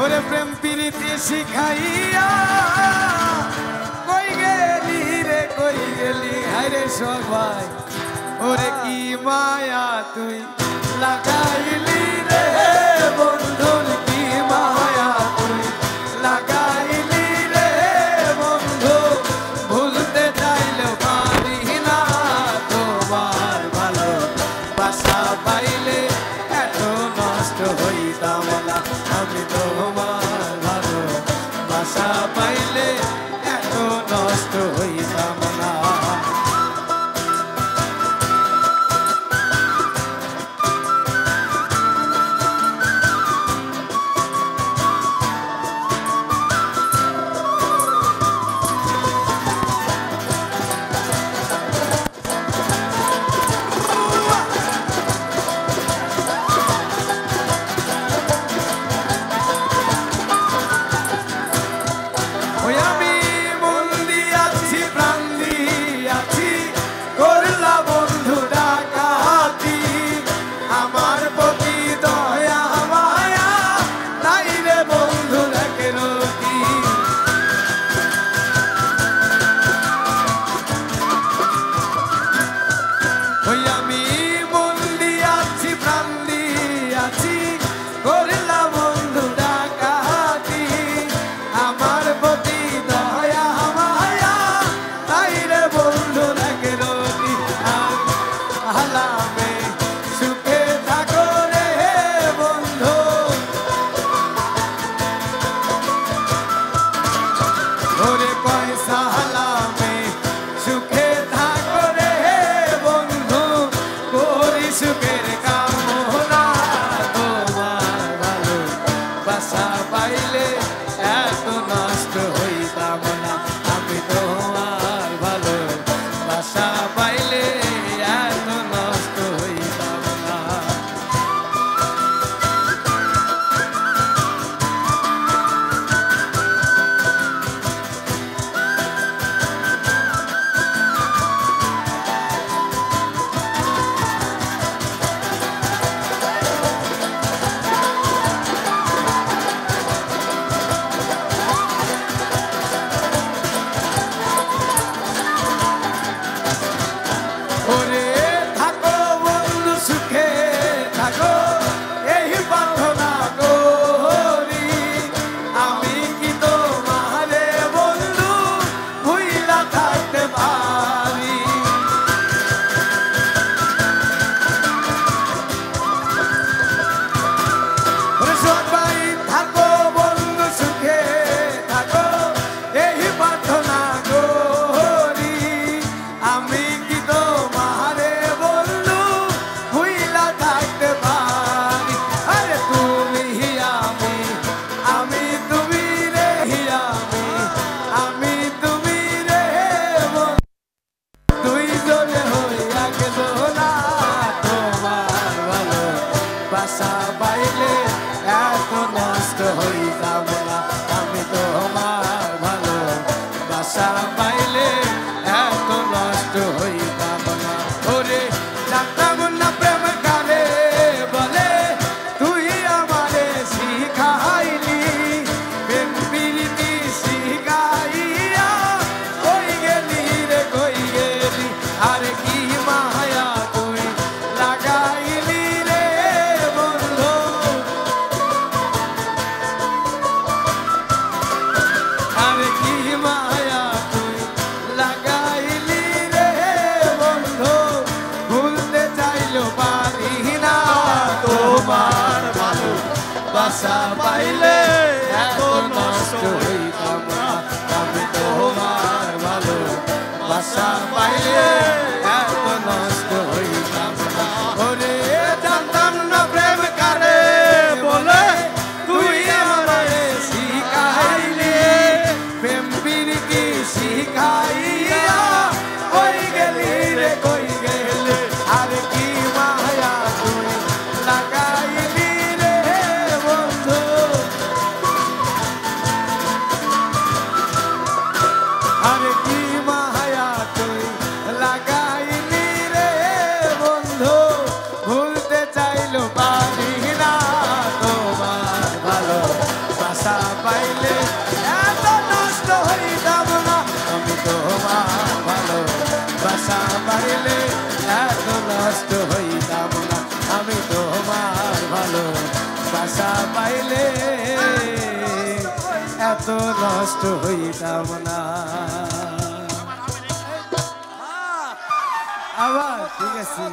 ওরে প্রেম প্রীতি শিখাইয়া কই গেলি রে কই গেলি হায়রে সবাই ওরে কি মায়া তুই লাগাইলি রে বন্ধুর কি মায়া তুই লাগাইলি রে বন্ধু ভুলতে চাইলেও পারি না তোমার ভালো বাসা পাইলে এত নষ্ট হইতাম না আমি তোমার ভালো বাসা পাইলে এত নষ্ট হইতাম না বাসা পাইলে এত নষ্ট হইতাম না আমি তোমার ভালো বাসা পাইলে এত নষ্ট হইতাম না ওরে জানতাম না প্রেম কারে বলে তুই আমারে শিখাইলি প্রেম প্রীতি শিখাইয়া কই গেলি রে কই গেলি আর কি মায়া তুই লাগাইলি বাসা পাইলে এত নষ্ট হইতাম না আমি তোমার ভালো বাসা পাইলে এত নষ্ট হইতাম না আবার ঠিক আছে